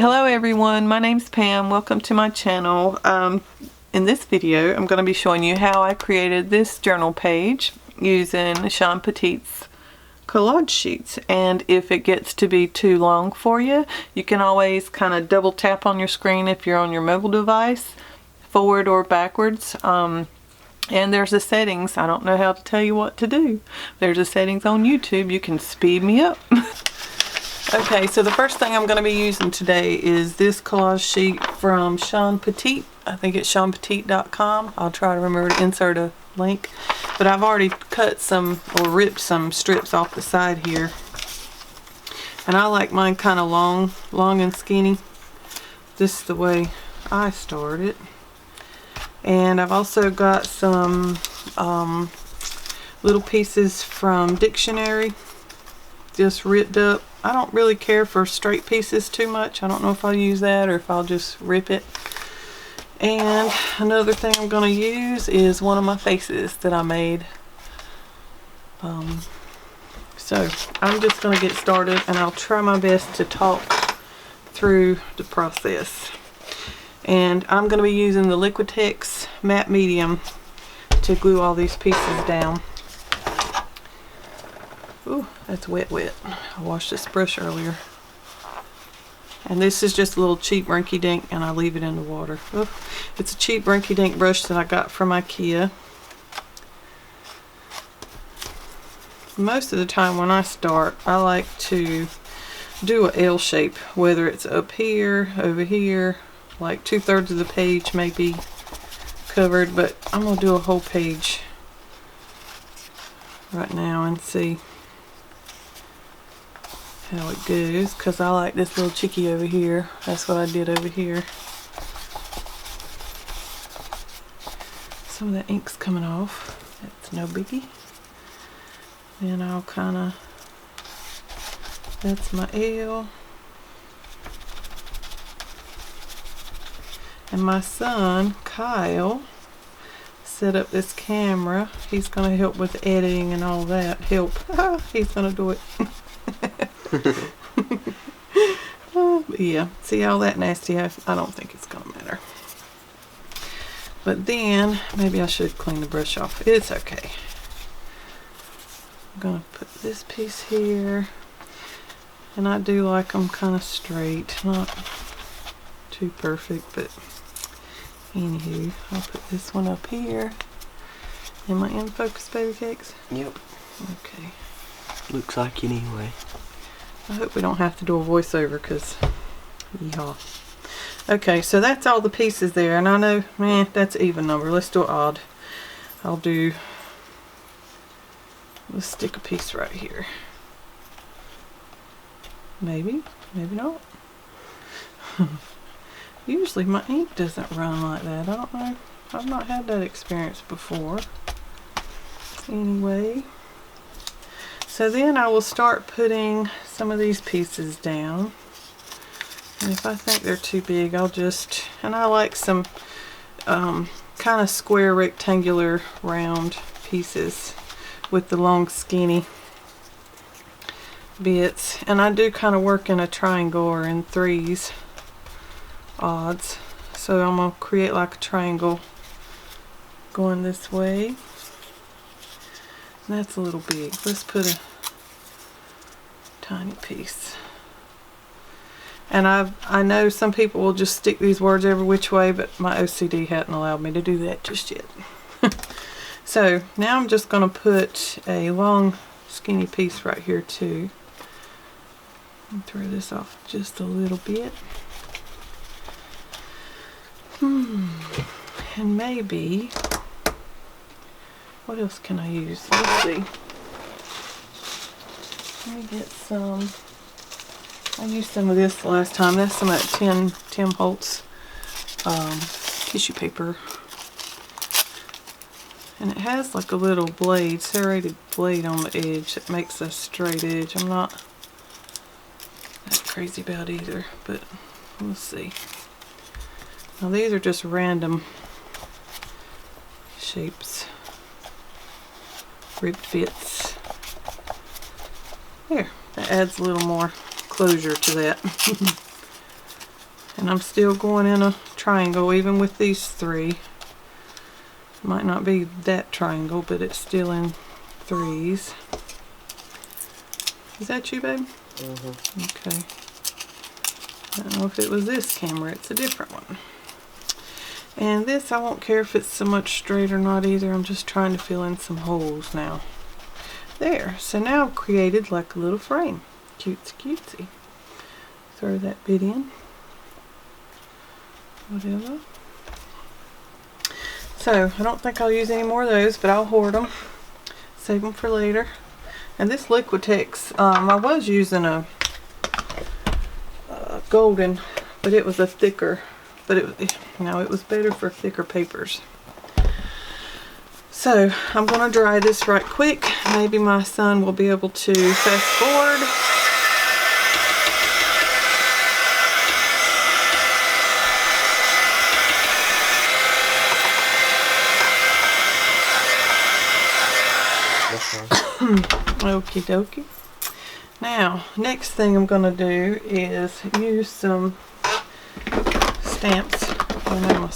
Hello everyone, my name's Pam. Welcome to my channel. In this video I'm going to be showing you how I created this journal page using Sean Petit's collage sheets. And if it gets to be too long for you, you can always kind of double tap on your screen if you're on your mobile device, forward or backwards. And there's the settings. I don't know how to tell you what to do. There's the settings on YouTube. You can speed me up. Okay, so the first thing I'm going to be using today is this collage sheet from Sean Petit. I think it's seanpetit.com. I'll try to remember to insert a link. But I've already cut some or ripped some strips off the side here. And I like mine kind of long and skinny. This is the way I started. And I've also got some little pieces from dictionary, just ripped up. I don't really care for straight pieces too much. I don't know if I'll use that or if I'll just rip it. And another thing I'm going to use is one of my faces that I made. So I'm just going to get started, and I'll try my best to talk through the process. And I'm going to be using the Liquitex matte medium to glue all these pieces down. Ooh, that's wet. I washed this brush earlier. And this is just a little cheap rinky-dink, and I leave it in the water. Ooh, it's a cheap rinky-dink brush that I got from IKEA. Most of the time when I start, I like to do an L shape, whether it's up here, over here, like 2/3 of the page may be covered, but I'm going to do a whole page right now and see how it goes, because I like this little chickie over here. That's what I did over here. Some of the ink's coming off. That's no biggie. Then I'll kind of, that's my L. And my son, Kyle, set up this camera. He's going to help with editing and all that. He's going to do it. Yeah, see all that nasty? I don't think it's gonna matter. But then maybe I should clean the brush off. It's okay. I'm gonna put this piece here, and I do like them kind of straight, not too perfect, but anywho, I'll put this one up here. Am I in focus, baby cakes? Yep. Okay. Looks like it anyway. I hope we don't have to do a voiceover, because yeehaw. Okay, so that's all the pieces there, and I know, man, that's an even number. Let's do it odd. Let's stick a piece right here. Maybe not. Usually my ink doesn't run like that. I don't know. I've not had that experience before. Anyway. So then I will start putting some of these pieces down. And if I think they're too big, I'll just, and I like some kind of square, rectangular, round pieces with the long, skinny bits. And I do kind of work in a triangle or in threes odds. So I'm going to create like a triangle going this way. That's a little big. Let's put a tiny piece. And I know some people will just stick these words every which way, but my OCD hadn't allowed me to do that just yet. So now I'm just going to put a long skinny piece right here too. And throw this off just a little bit. And maybe, what else can I use? Let's see. Let me get some. I used some of this last time. That's some of that Tim Holtz tissue paper. And it has like a little blade, serrated blade on the edge that makes a straight edge. I'm not that crazy about either, but we'll see. Now these are just random shapes. Ripped bits. There, that adds a little more closure to that. And I'm still going in a triangle even with these three. Might not be that triangle, but it's still in threes. Is that you, babe? Mm-hmm. Okay. I don't know if it was this camera. It's a different one. And this, I won't care if it's so much straight or not either. I'm just trying to fill in some holes now. There. So now I've created like a little frame. Cutesy cutesy. Throw that bit in. Whatever. So, I don't think I'll use any more of those, but I'll hoard them. Save them for later. And this Liquitex, I was using a golden, but it was a thicker, but it was better for thicker papers. So, I'm going to dry this right quick. Maybe my son will be able to fast forward. Okie dokie. Now, next thing I'm going to do is use some stamps. I know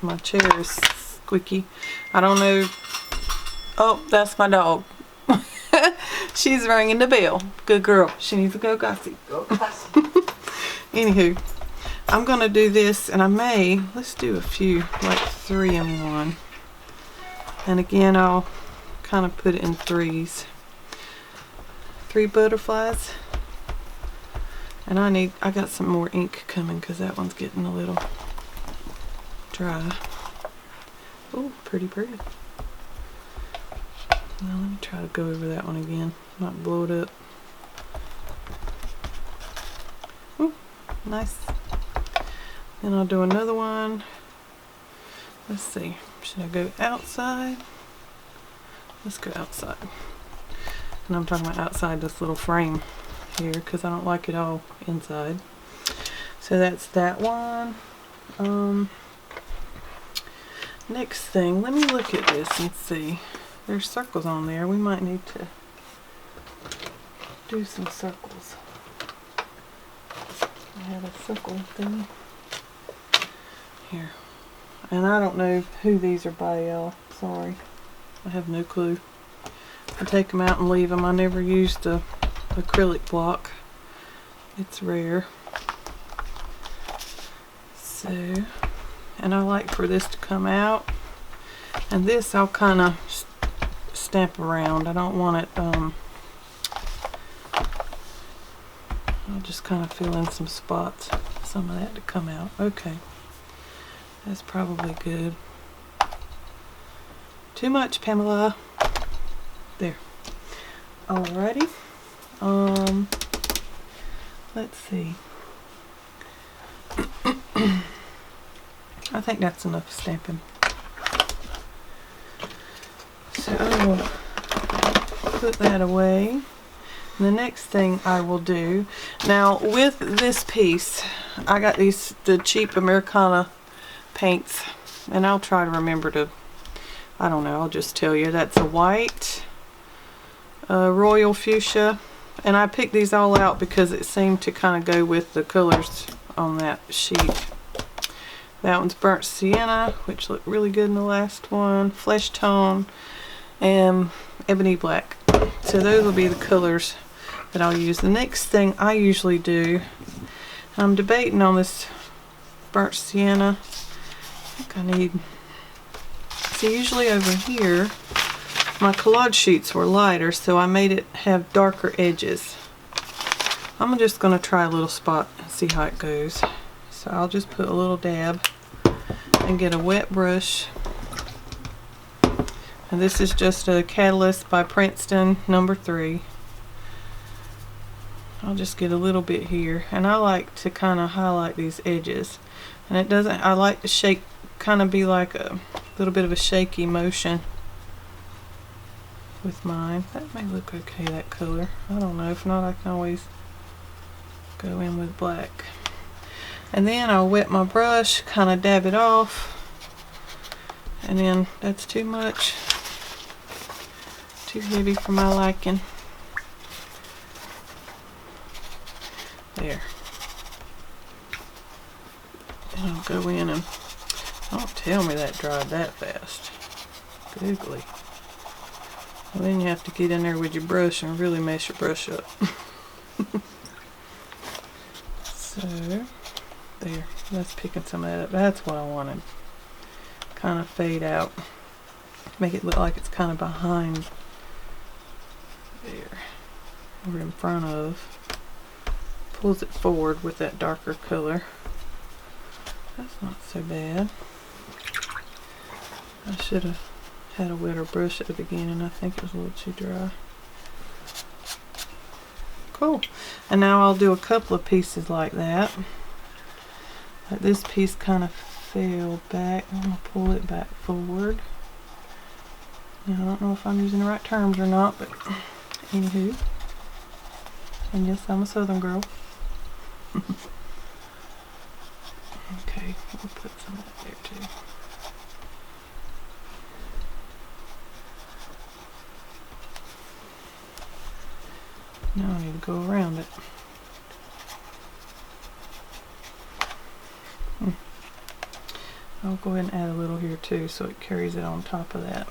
my chair is squeaky. I don't know. Oh, that's my dog. She's ringing the bell. Good girl. She needs to go gossip. Go gossip. Anywho, I'm going to do this, and let's do a few, like 3 in 1. And again, I'll kind of put it in threes. 3 butterflies. And I got some more ink coming because that one's getting a little dry. Oh, pretty. Now let me try to go over that one again. Not blow it up. Ooh, nice. Then I'll do another one. Let's see. Should I go outside? Let's go outside. And I'm talking about outside this little frame here because I don't like it all inside. So that's that one. Next thing, let me look at this and see. There's circles on there. We might need to do some circles. I have a circle thing here. And I don't know who these are by, y'all. Sorry. I have no clue. I take them out and leave them. I never use the acrylic block. It's rare. So, and I like for this to come out. And this I'll kind of stamp around. I don't want it, I'll just kind of fill in some spots. Some of that to come out. Okay. That's probably good. Too much, Pamela. There. Alrighty. Let's see. I think that's enough stamping. So I will put that away. And the next thing I will do, now with this piece, I got the cheap Americana paints, and I'll try to remember to, I don't know, I'll just tell you. That's a white, royal fuchsia, and I picked these all out because it seemed to kind of go with the colors on that sheet. That one's burnt sienna, which looked really good in the last one, flesh tone, and ebony black. So those will be the colors that I'll use. The next thing I usually do, I'm debating on this burnt sienna. I think I need, see, usually over here my collage sheets were lighter, so I made it have darker edges. I'm just going to try a little spot and see how it goes. So I'll just put a little dab and get a wet brush. And this is just a Catalyst by Princeton, number 3. I'll just get a little bit here, and I like to kind of highlight these edges. And it doesn't, I like to shake, kind of be like a little bit of a shaky motion with mine. That may look okay, that color. I don't know, if not I can always go in with black. And then I'll wet my brush, kind of dab it off. And then that's too much. Too heavy for my liking. There. I'll go in and don't tell me that dried that fast. Googly. Well, then you have to get in there with your brush and really mess your brush up. So, there. That's picking some of that up. That's what I wanted. Kind of fade out. Make it look like it's kind of behind there. Or in front of. Pulls it forward with that darker color. That's not so bad. I should have had a wetter brush at the beginning. I think it was a little too dry. Cool. And now I'll do a couple of pieces like that. Like this piece kind of fell back. I'm going to pull it back forward. Now, I don't know if I'm using the right terms or not, but anywho. And yes, I'm a Southern girl. Okay, we'll put some of that there too. Now I need to go around it. I'll go ahead and add a little here too so it carries it on top of that.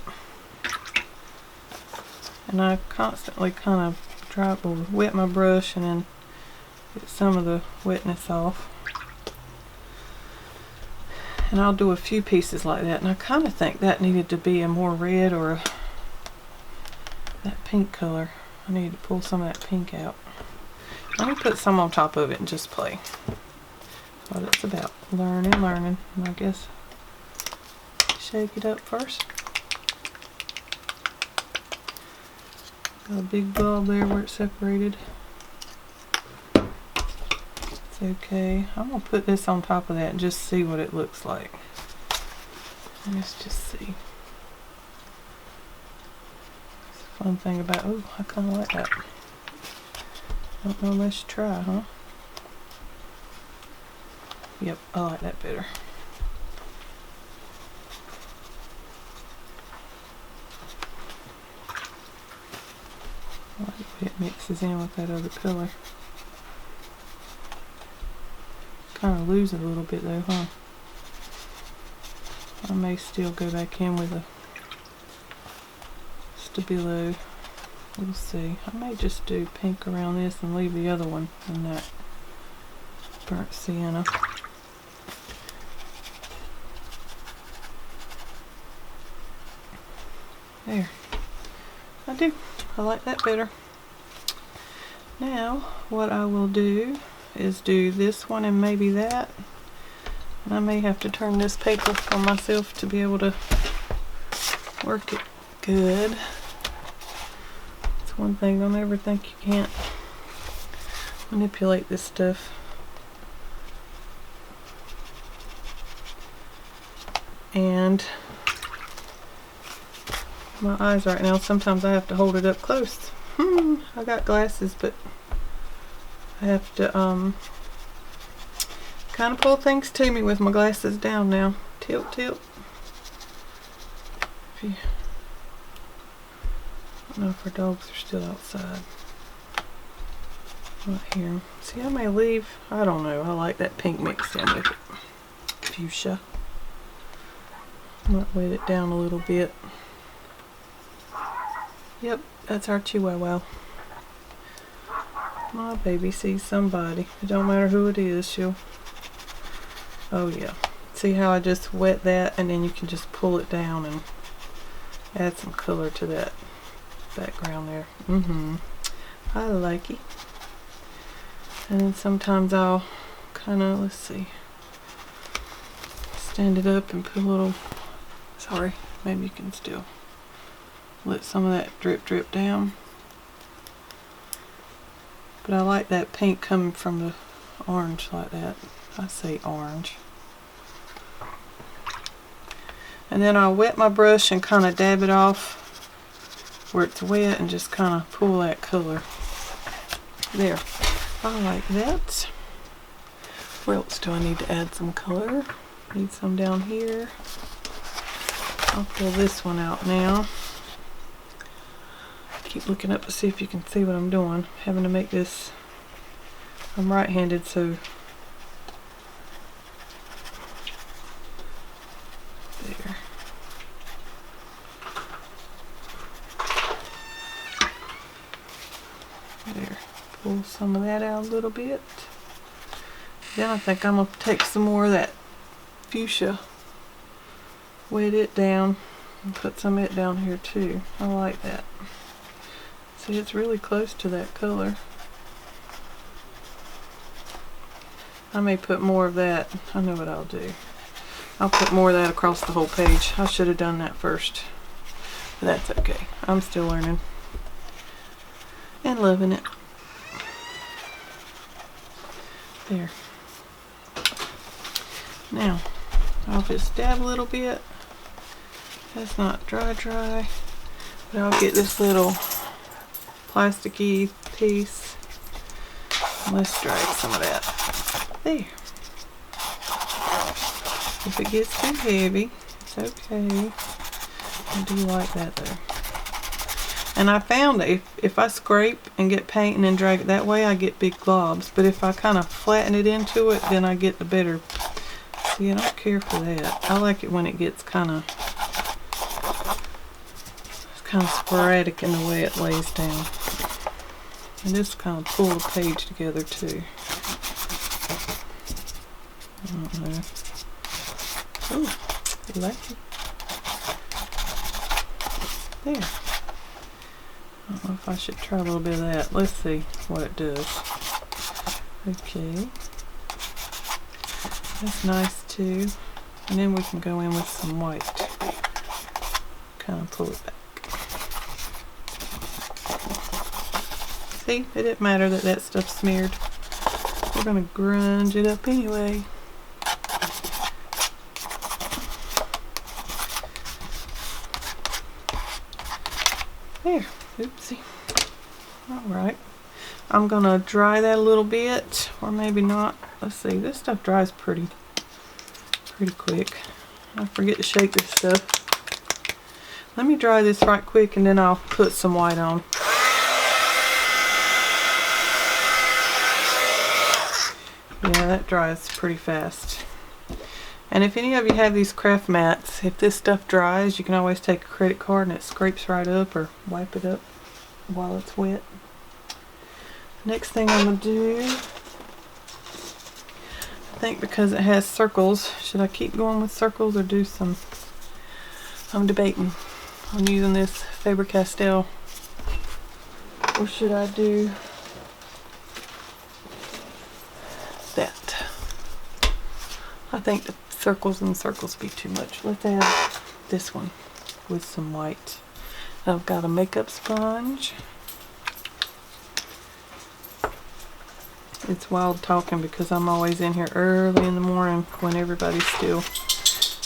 And I constantly kind of dry or wet my brush and then get some of the wetness off. And I'll do a few pieces like that. And I kind of think that needed to be a more red or that pink color. I need to pull some of that pink out. Let me put some on top of it and just play. That's what it's about. Learning. And I guess shake it up first. Got a big blob there where it's separated. It's okay. I'm going to put this on top of that and just see what it looks like. Let's just see. Fun thing about, oh, I kind of like that. Don't know unless you try, huh? Yep, I like that better. I like the way it mixes in with that other color. Kind of lose it a little bit though, huh? I may still go back in with a Stabilo. We'll see. I may just do pink around this and leave the other one in that burnt sienna. There. I do. I like that better. Now, what I will do is do this one and maybe that. And I may have to turn this paper on myself to be able to work it good. It's one thing, don't ever think you can't manipulate this stuff. And my eyes right now, sometimes I have to hold it up close. I got glasses, but I have to kind of pull things to me with my glasses down now. Tilt, tilt. I don't know if our dogs are still outside. Not here. See, I may leave. I don't know. I like that pink mixed in with it. Fuchsia. Might wet it down a little bit. Yep, that's our Chihuahua. My baby sees somebody. It don't matter who it is, she'll... Oh yeah. See how I just wet that and then you can just pull it down and add some color to that background there. I like it. And then sometimes I'll kind of, let's see, stand it up and put a little... Sorry, maybe you can still let some of that drip down. But I like that pink coming from the orange like that. I say orange. And then I'll wet my brush and kind of dab it off where it's wet and just kind of pull that color. There. I like that. Where else do I need to add some color? Need some down here. I'll pull this one out now. Keep looking up to see if you can see what I'm doing. Having to make this, I'm right-handed, so Pull some of that out a little bit. Then I think I'm going to take some more of that fuchsia, wet it down, and put some of it down here too. I like that. See, it's really close to that color. I may put more of that. I know what I'll do. I'll put more of that across the whole page. I should have done that first. But that's okay. I'm still learning. And loving it. There. Now, I'll just dab a little bit. That's not dry, but I'll get this little plasticky piece. Let's drag some of that. There. If it gets too heavy, it's okay. I do like that though. And I found that if I scrape and get paint and then drag it that way, I get big globs. But if I kind of flatten it into it, then I get the better. See, I don't care for that. I like it when it gets kind of sporadic in the way it lays down. And this kind of pull the page together too. I don't know. Oh, lucky. There. I don't know if I should try a little bit of that. Let's see what it does. Okay. That's nice too. And then we can go in with some white. Kind of pull it back. See, it didn't matter that that stuff's smeared. We're going to grunge it up anyway. There. Oopsie. Alright. I'm going to dry that a little bit, or maybe not. Let's see, this stuff dries pretty quick. I forget to shake this stuff. Let me dry this right quick and then I'll put some white on. Yeah, that dries pretty fast. And if any of you have these craft mats, if this stuff dries, you can always take a credit card and it scrapes right up, or wipe it up while it's wet. Next thing I'm going to do, I think because it has circles, should I keep going with circles or do some, I'm debating on using this Faber-Castell, or should I do that? I think the circles and circles be too much. Let's add this one with some white. I've got a makeup sponge. It's wild talking because I'm always in here early in the morning when everybody's still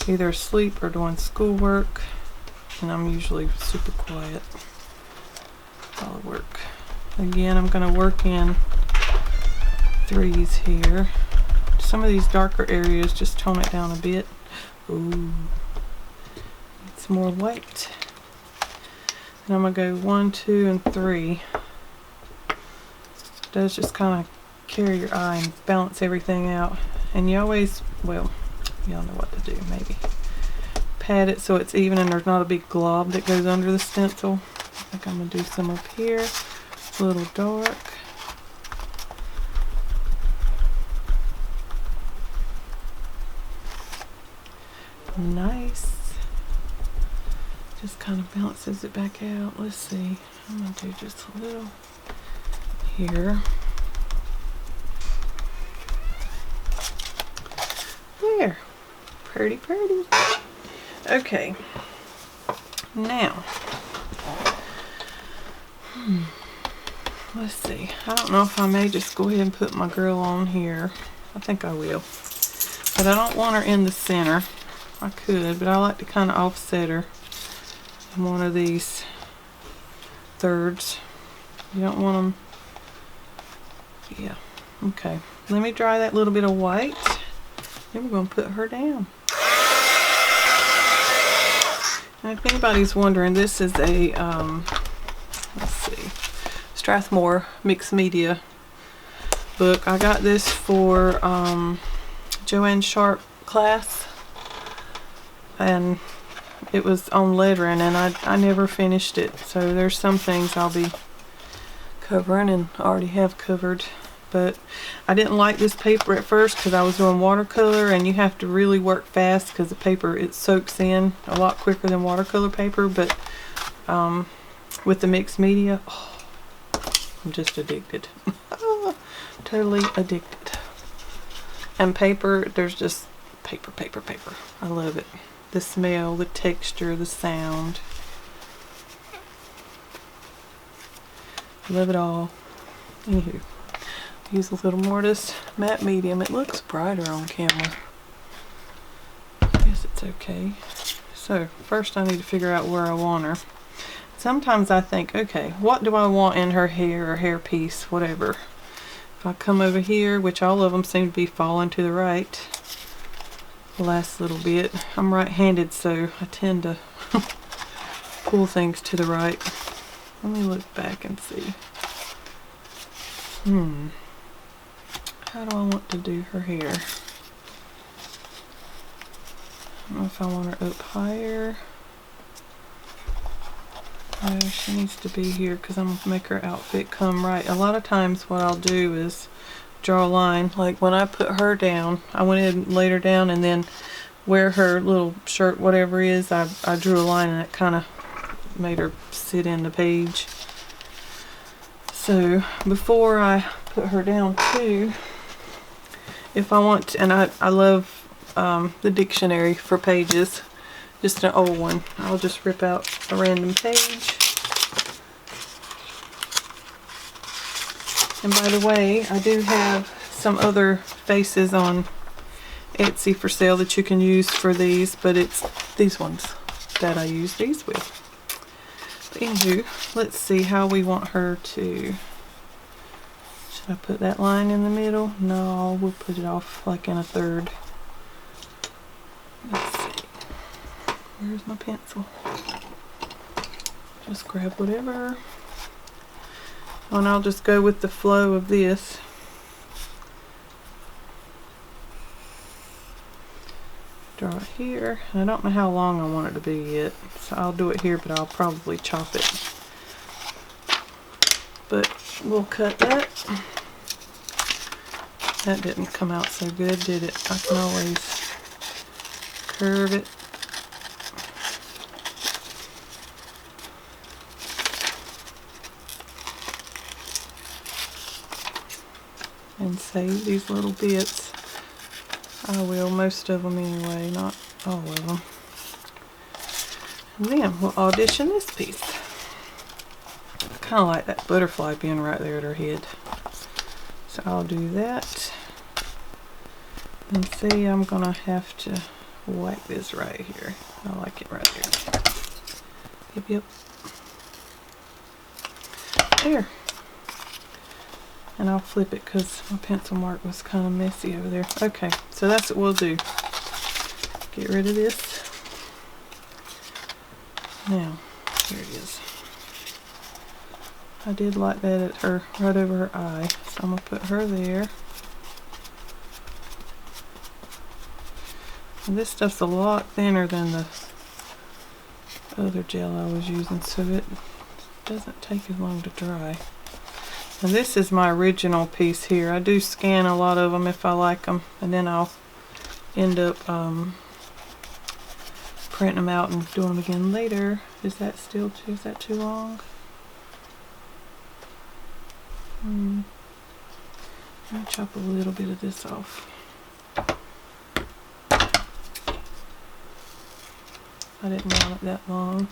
either asleep or doing schoolwork, and I'm usually super quiet while I work. Again, I'm going to work in threes here. Some of these darker areas, just tone it down a bit. Ooh, it's more white. And I'm going to go 1, 2, and 3. It does just kind of carry your eye and balance everything out. And you always, well, y'all know what to do, maybe. Pat it so it's even and there's not a big glob that goes under the stencil. I think I'm going to do some up here. A little dark. Nice. Just kind of balances it back out. Let's see. I'm going to do just a little here. There. Pretty. Okay. Now. Let's see. I don't know if I may just go ahead and put my girl on here. I think I will. But I don't want her in the center. I could, but I like to kind of offset her in one of these thirds. You don't want them. Yeah. Okay. Let me dry that little bit of white. Then we're going to put her down. And if anybody's wondering, this is a, let's see, Strathmore mixed media book. I got this for Joanne Sharp class. And it was on lettering, and I never finished it, so there's some things I'll be covering, and already have covered. But I didn't like this paper at first because I was doing watercolor, and you have to really work fast because the paper, it soaks in a lot quicker than watercolor paper. But with the mixed media, oh, I'm just addicted. Totally addicted. And paper, there's just paper. I love it. The smell, the texture, the sound. Love it all. Anywho, use a little more of this matte medium. It looks brighter on camera. I guess it's okay. So first I need to figure out where I want her. Sometimes I think, okay, what do I want in her hair or hair piece, whatever. If I come over here, which all of them seem to be falling to the right, the last little bit. I'm right-handed, so I tend to pull things to the right. Let me look back and see. How do I want to do her hair? I don't know if I want her up higher. No, she needs to be here because I'm going to make her outfit come right. A lot of times what I'll do is draw a line. Like when I put her down, I went in and laid her down, and then where her little shirt, whatever is, I drew a line, and it kind of made her sit in the page. So before I put her down too, if I want to, and I love the dictionary for pages, just an old one. I'll just rip out a random page. And by the way, I do have some other faces on Etsy for sale that you can use for these, but it's these ones that I use these with. But anywho, let's see how we want her to. Should I put that line in the middle? No, we'll put it off like in a third. Let's see. Where's my pencil? Just grab whatever. And I'll just go with the flow of this. Draw it here. I don't know how long I want it to be yet, so I'll do it here, but I'll probably chop it. But we'll cut that. That didn't come out so good, did it? I can always curve it. And save these little bits. I will, most of them anyway, not all of them. And then we'll audition this piece. I kind of like that butterfly being right there at her head. So I'll do that. And see, I'm going to have to whack this right here. I like it right there. Yep. There. And I'll flip it because my pencil mark was kind of messy over there. Okay, so that's what we'll do. Get rid of this. Now, here it is. I did like that at her, right over her eye. So I'm going to put her there. And this stuff's a lot thinner than the other gel I was using, so it doesn't take as long to dry. And this is my original piece here. I do scan a lot of them if I like them, and then I'll end up printing them out and doing them again later. Is that too long? Let me chop a little bit of this off. I didn't want it that long.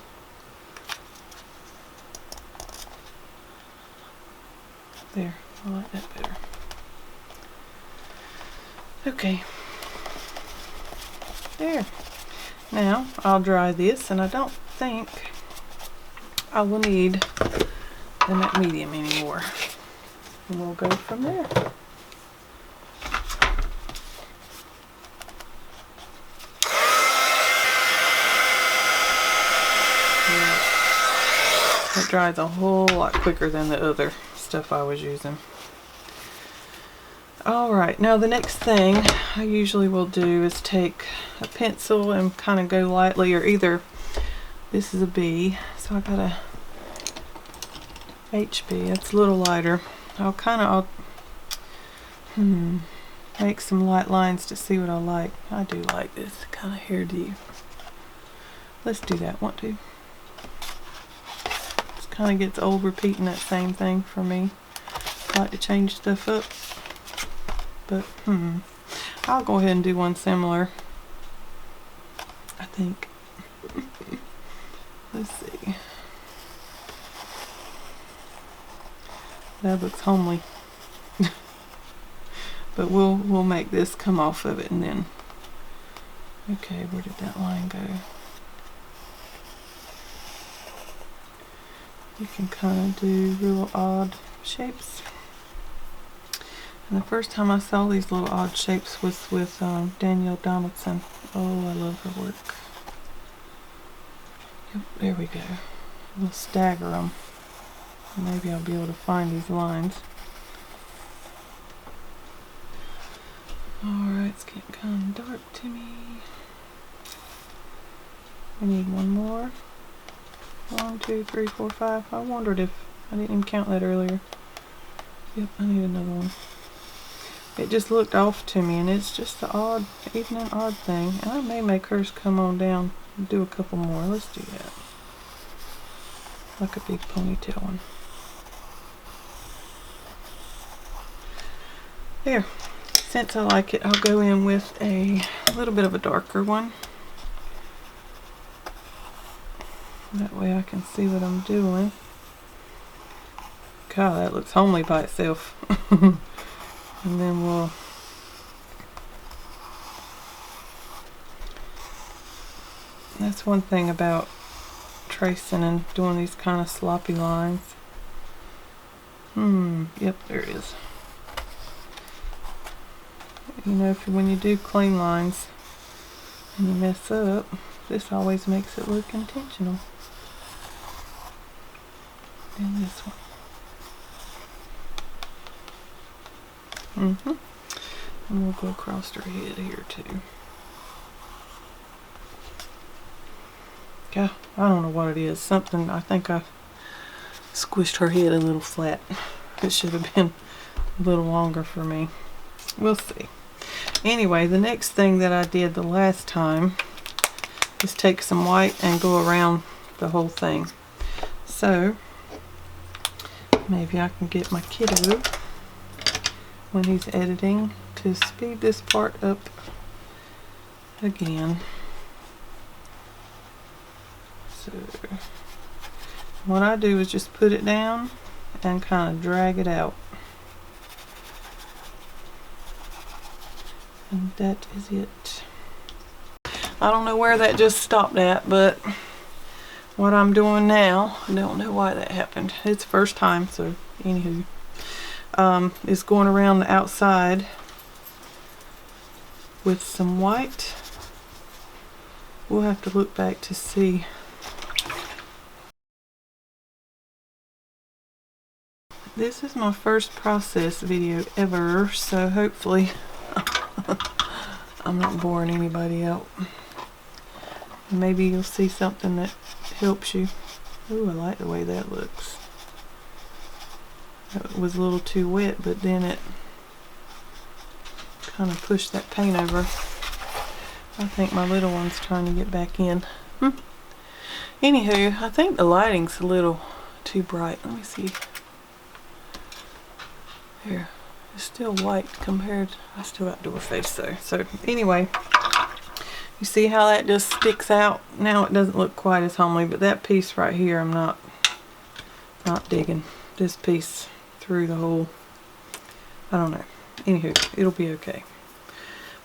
There, I like that better. Okay. There. Now, I'll dry this, and I don't think I will need the matte medium anymore. And we'll go from there. It dries a whole lot quicker than the other stuff I was using. Alright, now the next thing I usually will do is take a pencil and kind of go lightly, or either this is a B, so I gotta HB. It's a little lighter. I'll make some light lines to see what I like. I do like this kind of hairdo. Let's do that. Want to? Just kind of gets old repeating that same thing for me. I like to change stuff up, but I'll go ahead and do one similar. I think. Let's see. That looks homely. But we'll make this come off of it and then. Okay, where did that line go? You can kind of do real odd shapes. And the first time I saw these little odd shapes was with Danielle Donaldson. Oh, I love her work. Yep, there we go. We'll stagger them. Maybe I'll be able to find these lines. Alright, it's getting kind of dark to me. We need one more. 1, 2, 3, 4, 5. I wondered if I didn't even count that earlier. Yep, I need another one. It just looked off to me, and it's just the odd, even an odd thing. And I may make hers come on down and do a couple more. Let's do that. Like a big ponytail one. There. Since I like it, I'll go in with a little bit of a darker one. That way I can see what I'm doing. God, that looks homely by itself. And then we'll that's one thing about tracing and doing these kind of sloppy lines. Yep, there it is. You know, when you do clean lines and you mess up, this always makes it look intentional. And this one. And we'll go across her head here too. Yeah, I don't know what it is. Something, I think I squished her head a little flat. It should have been a little longer for me. We'll see. Anyway, the next thing that I did the last time is take some white and go around the whole thing. So, maybe I can get my kiddo, when he's editing, to speed this part up again. So, what I do is just put it down and kind of drag it out. And that is it. I don't know where that just stopped at, but what I'm doing now, I don't know why that happened. It's first time, so anywho, is going around the outside with some white. We'll have to look back to see. This is my first process video ever, so hopefully I'm not boring anybody out. Maybe you'll see something that helps you. Ooh, I like the way that looks. That was a little too wet, but then it kind of pushed that paint over. I think my little one's trying to get back in. Anywho, I think the lighting's a little too bright. Let me see. Here. It's still white compared. I still got to do a face though. So anyway, you see how that just sticks out? Now it doesn't look quite as homely, but that piece right here, I'm not digging. This piece through the whole, I don't know. Anywho, it'll be okay.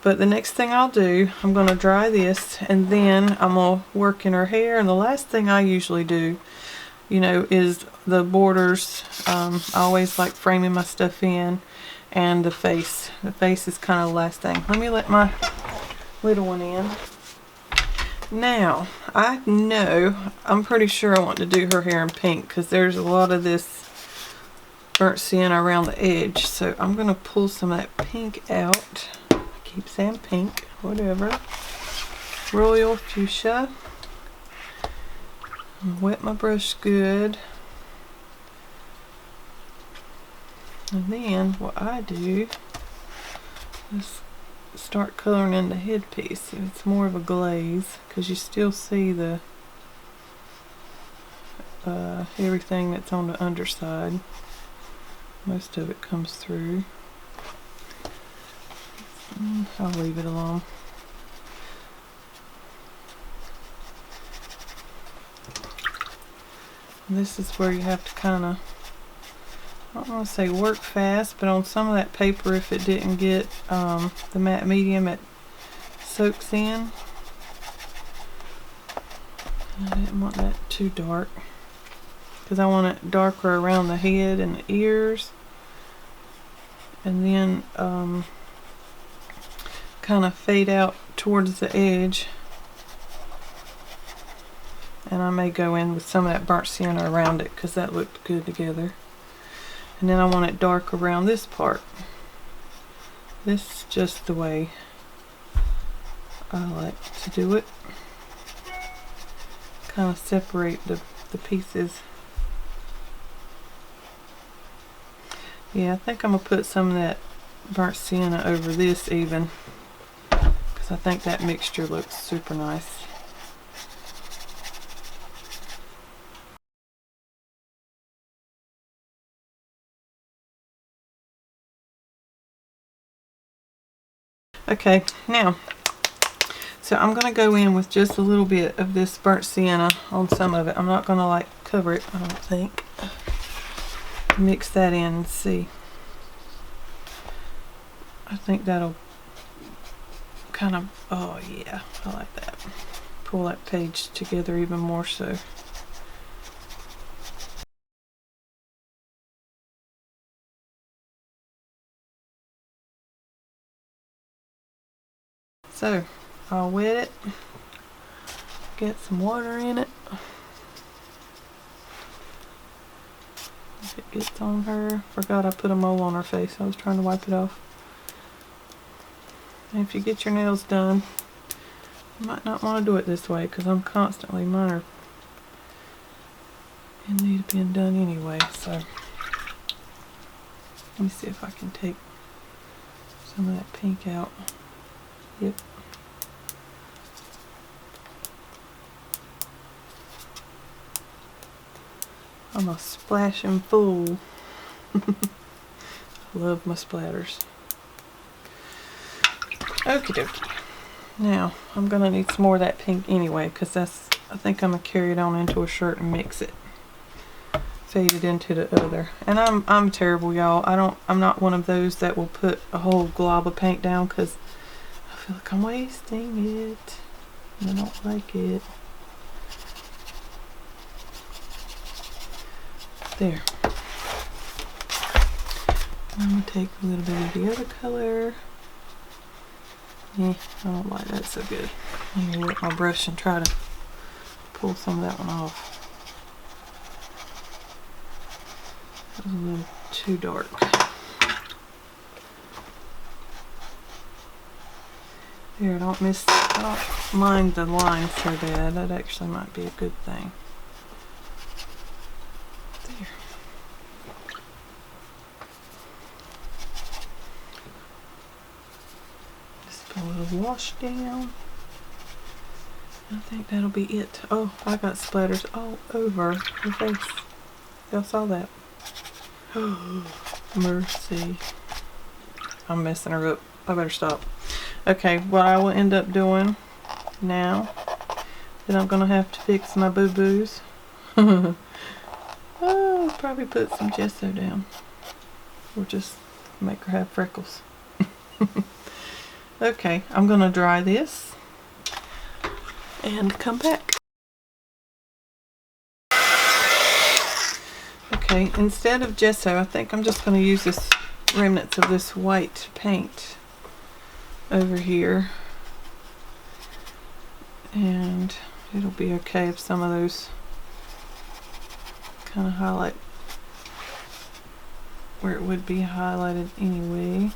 But the next thing I'll do, I'm going to dry this, and then I'm going to work in her hair. And the last thing I usually do, you know, is the borders. I always like framing my stuff in, and the face. The face is kind of the last thing. Let me let my little one in. Now, I know, I'm pretty sure I want to do her hair in pink, because there's a lot of this burnt sienna around the edge. So I'm going to pull some of that pink out. Keep saying pink, whatever. Royal fuchsia. Wet my brush good. And then what I do is start coloring in the headpiece. It's more of a glaze because you still see the everything that's on the underside. Most of it comes through. I'll leave it alone. And this is where you have to kind of, I don't want to say work fast, but on some of that paper, if it didn't get the matte medium, it soaks in. And I didn't want that too dark because I want it darker around the head and the ears, and then kind of fade out towards the edge. And I may go in with some of that burnt sienna around it because that looked good together. And then I want it dark around this part. This is just the way I like to do it. Kind of separate the pieces. Yeah, I think I'm going to put some of that burnt sienna over this even, because I think that mixture looks super nice. Okay, now, so I'm going to go in with just a little bit of this burnt sienna on some of it. I'm not going to like cover it, I don't think. Mix that in and see. I think that'll kind of, oh yeah, I like that. Pull that page together even more so. So, I'll wet it, get some water in it. If it gets on her, forgot I put a mole on her face, I was trying to wipe it off. And if you get your nails done, you might not want to do it this way because I'm constantly, mine are in need of being done anyway, so let me see if I can take some of that pink out. Yep. I'm a splashing fool. Love my splatters. Okie dokie. Now, I'm going to need some more of that pink anyway, because that's, I think I'm going to carry it on into a shirt and mix it. Fade it into the other. And I'm terrible, y'all. I'm not one of those that will put a whole glob of paint down, because I feel like I'm wasting it. And I don't like it. There. I'm going to take a little bit of the other color. Yeah, I don't like that so good. I'm going to wet my brush and try to pull some of that one off. That was a little too dark. There, I don't mind the line so bad. That actually might be a good thing. There. A little wash down. I think that'll be it. Oh, I got splatters all over her face. Y'all saw that? Mercy. I'm messing her up. I better stop. Okay, what I will end up doing now, then I'm gonna have to fix my boo-boos. Oh, I'll probably put some gesso down. Or just make her have freckles. Okay, I'm going to dry this and come back. Okay, instead of gesso, I think I'm just going to use this remnants of this white paint over here. And it'll be okay if some of those kind of highlight where it would be highlighted anyway.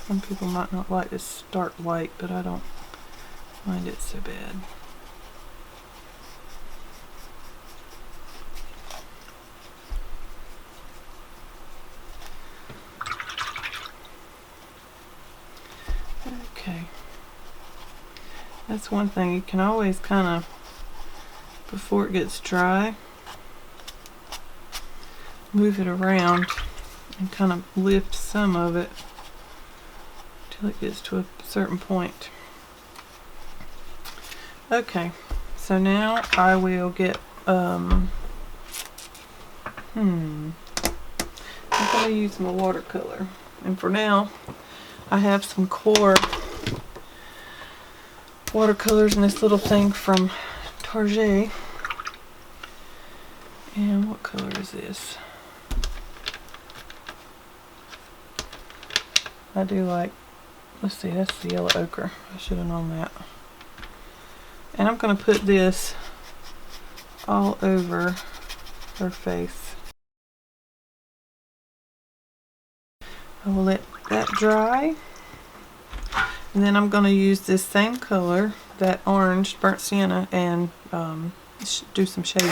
Some people might not like this stark white, but I don't mind it so bad. That's one thing, you can always kind of, before it gets dry, move it around and kind of lift some of it till it gets to a certain point. Okay, so now I will get I'm going to use my watercolor, and for now I have some core watercolors in this little thing from Target. And what color is this? I do like, let's see, that's the yellow ochre. I should have known that. And I'm going to put this all over her face. I will let that dry. And then I'm going to use this same color, that orange, burnt sienna, and do some shading.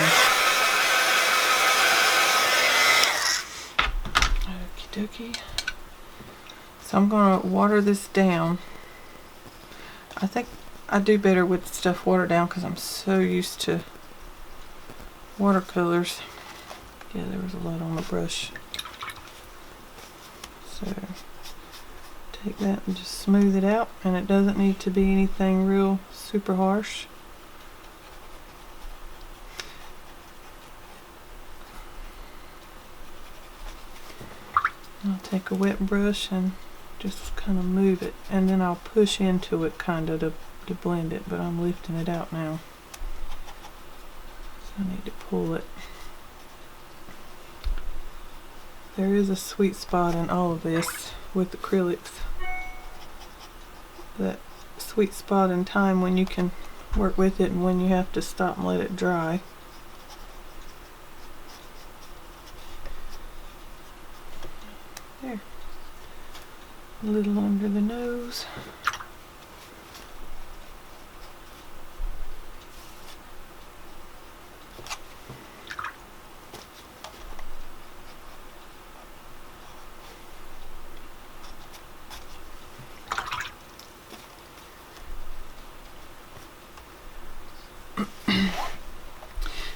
Okie dokie. So I'm going to water this down. I think I do better with stuff watered down because I'm so used to watercolors. Yeah, there was a lot on the brush. So take that and just smooth it out, and it doesn't need to be anything real super harsh. I'll take a wet brush and just kind of move it, and then I'll push into it kind of to blend it, but I'm lifting it out now. So I need to pull it. There is a sweet spot in all of this with acrylics. That sweet spot in time when you can work with it and when you have to stop and let it dry. There. A little under the nose.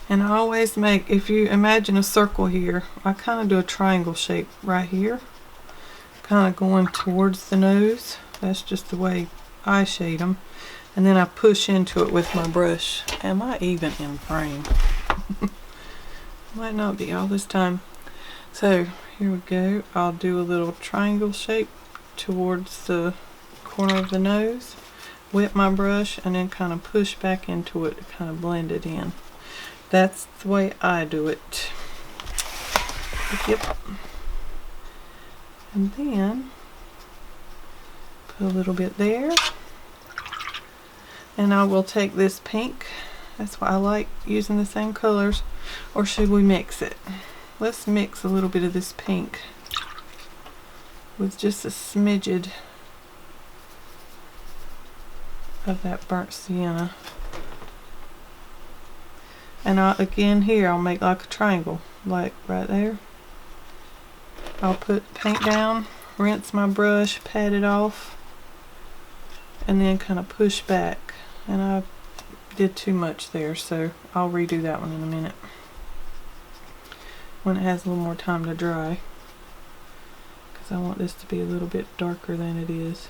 And I always make, if you imagine a circle here, I kind of do a triangle shape right here, kind of going towards the nose. That's just the way I shade them. And then I push into it with my brush. Am I even in frame? Might not be all this time. So here we go. I'll do a little triangle shape towards the corner of the nose, wet my brush, and then kind of push back into it to kind of blend it in. That's the way I do it. Yep. And then put a little bit there. And I will take this pink. That's why I like using the same colors. Or should we mix it? Let's mix a little bit of this pink with just a smidgen of that burnt sienna. And again here I'll make like a triangle, like right there. I'll put paint down, rinse my brush, pat it off, and then kind of push back. And I did too much there, so I'll redo that one in a minute when it has a little more time to dry, because I want this to be a little bit darker than it is.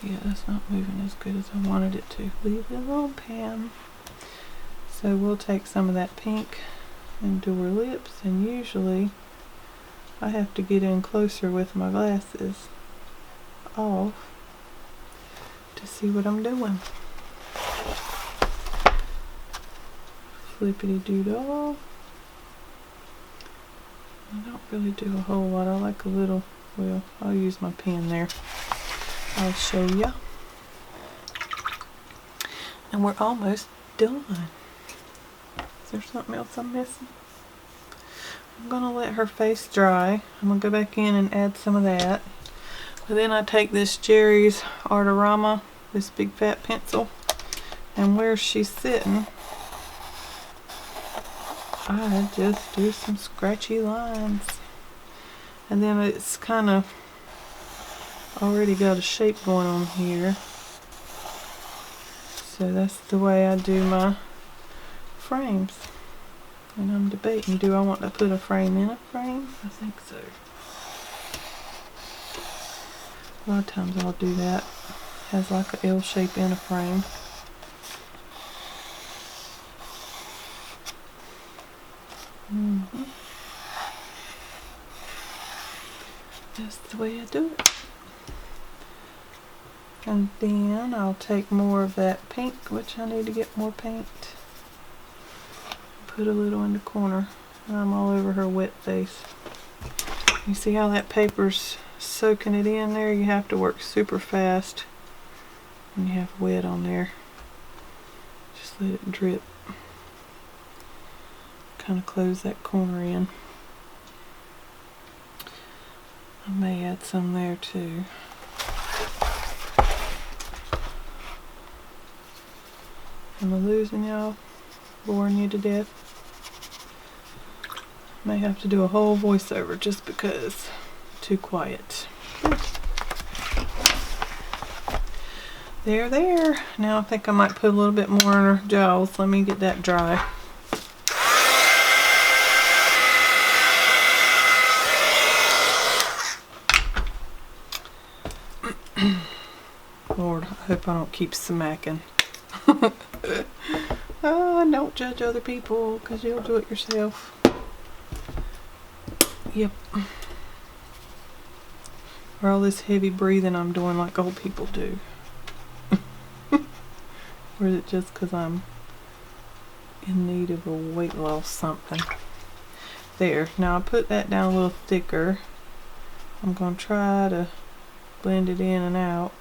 Yeah, that's not moving as good as I wanted it to. Leave it alone, Pam. So we'll take some of that pink and do her lips, and usually I have to get in closer with my glasses off to see what I'm doing. Flippity-doo-dah. I don't really do a whole lot. I like a little, well, I'll use my pen there. I'll show you. And we're almost done. Is there something else I'm missing? I'm going to let her face dry. I'm going to go back in and add some of that. But then I take this Jerry's Artorama, this big fat pencil, and where she's sitting, I just do some scratchy lines. And then it's kind of already got a shape going on here. So that's the way I do my frames. And I'm debating, do I want to put a frame in a frame? I think so. A lot of times I'll do that. Has like a L shape in a frame. That's the way I do it. And then I'll take more of that pink, which I need to get more paint. Put a little in the corner. And I'm all over her wet face. You see how that paper's soaking it in there? You have to work super fast when you have wet on there. Just let it drip. Kind of close that corner in. I may add some there too. Am I losing y'all? Boring you to death? May have to do a whole voiceover just because too quiet. There. Now I think I might put a little bit more on her jaws. Let me get that dry. Lord, I hope I don't keep smacking. Don't judge other people because you'll do it yourself. Yep. For all this heavy breathing I'm doing like old people do. Or is it just because I'm in need of a weight loss something? There. Now I put that down a little thicker. I'm going to try to blend it in and out.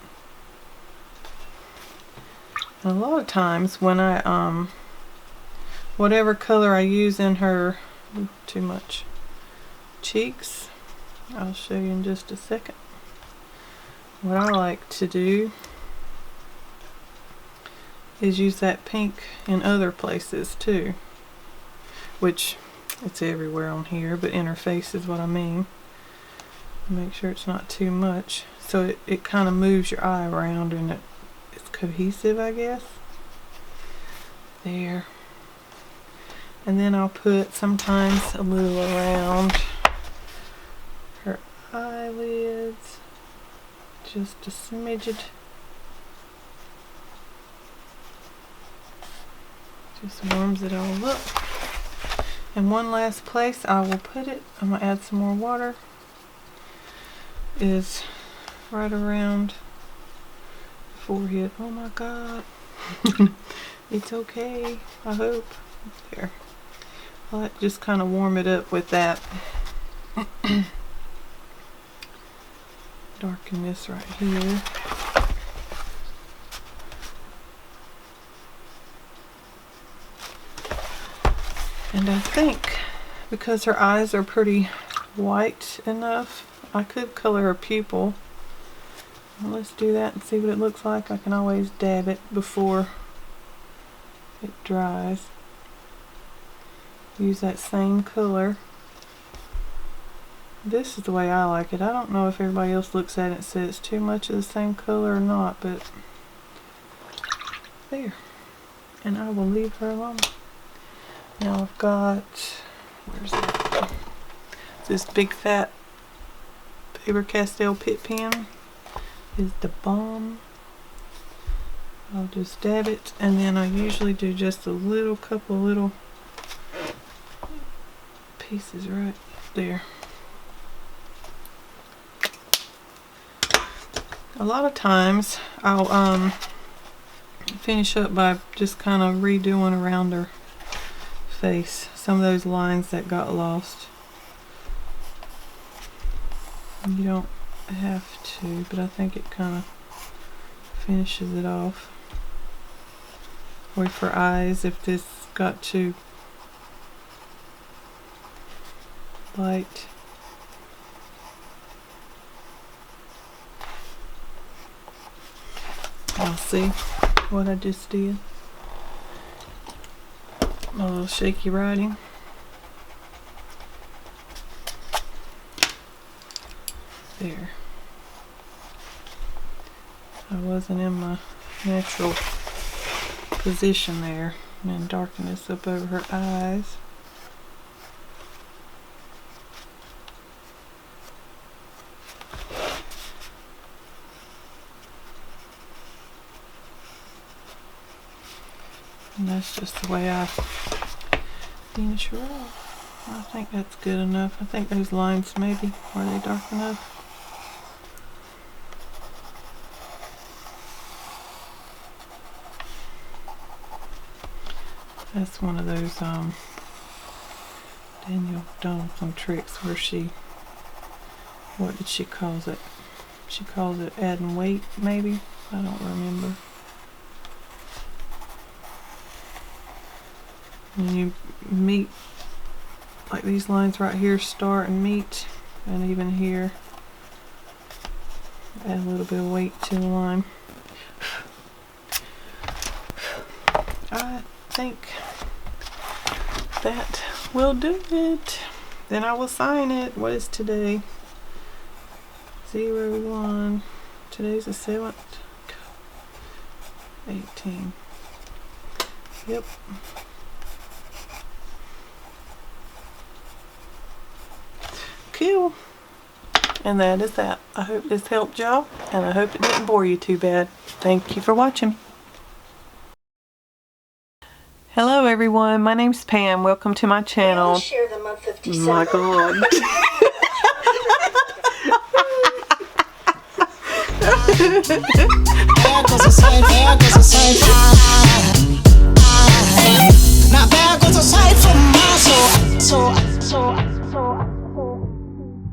And a lot of times when I whatever color I use in her too much cheeks, I'll show you in just a second. What I like to do is use that pink in other places too, which it's everywhere on here, but in her face is what I mean. Make sure it's not too much, so it kind of moves your eye around and it's cohesive, I guess. There. And then I'll put sometimes a little around her eyelids, just a smidget. Just warms it all up. And one last place I will put it, I'm going to add some more water, is right around the forehead. Oh my God. It's okay, I hope. There. I'll just kind of warm it up with that. Darken this right here. And I think because her eyes are pretty white enough, I could color her pupil. Well, let's do that and see what it looks like. I can always dab it before it dries. Use that same color. This is the way I like it. I don't know if everybody else looks at it and says it's too much of the same color or not, but there. And I will leave her alone. Now I've got, where's it? This big fat Faber-Castell Pitt pen is the bomb. I'll just dab it, and then I usually do just a little, couple little pieces right there. A lot of times I'll finish up by just kind of redoing around her face some of those lines that got lost. You don't have to, but I think it kind of finishes it off. Or for eyes, if this got too light. I'll see what I just did. My little shaky writing. wasn't in my natural position there. And then darken this up over her eyes. And that's just the way I finish her off. I think that's good enough. I think those lines maybe, are they dark enough? That's one of those Danielle Donaldson tricks where she, what did she call it? She calls it adding weight maybe? I don't remember. And you meet, like these lines right here start and meet, and even here add a little bit of weight to the line. I think that will do it. Then I will sign it. What is today? 01. Today's the 7th. 18. Yep. Cool. And that is that. I hope this helped y'all, and I hope it didn't bore you too bad. Thank you for watching. Hello everyone, my name's Pam. Welcome to my channel. Share the month of December. My God. There goes a sign, there goes a sign.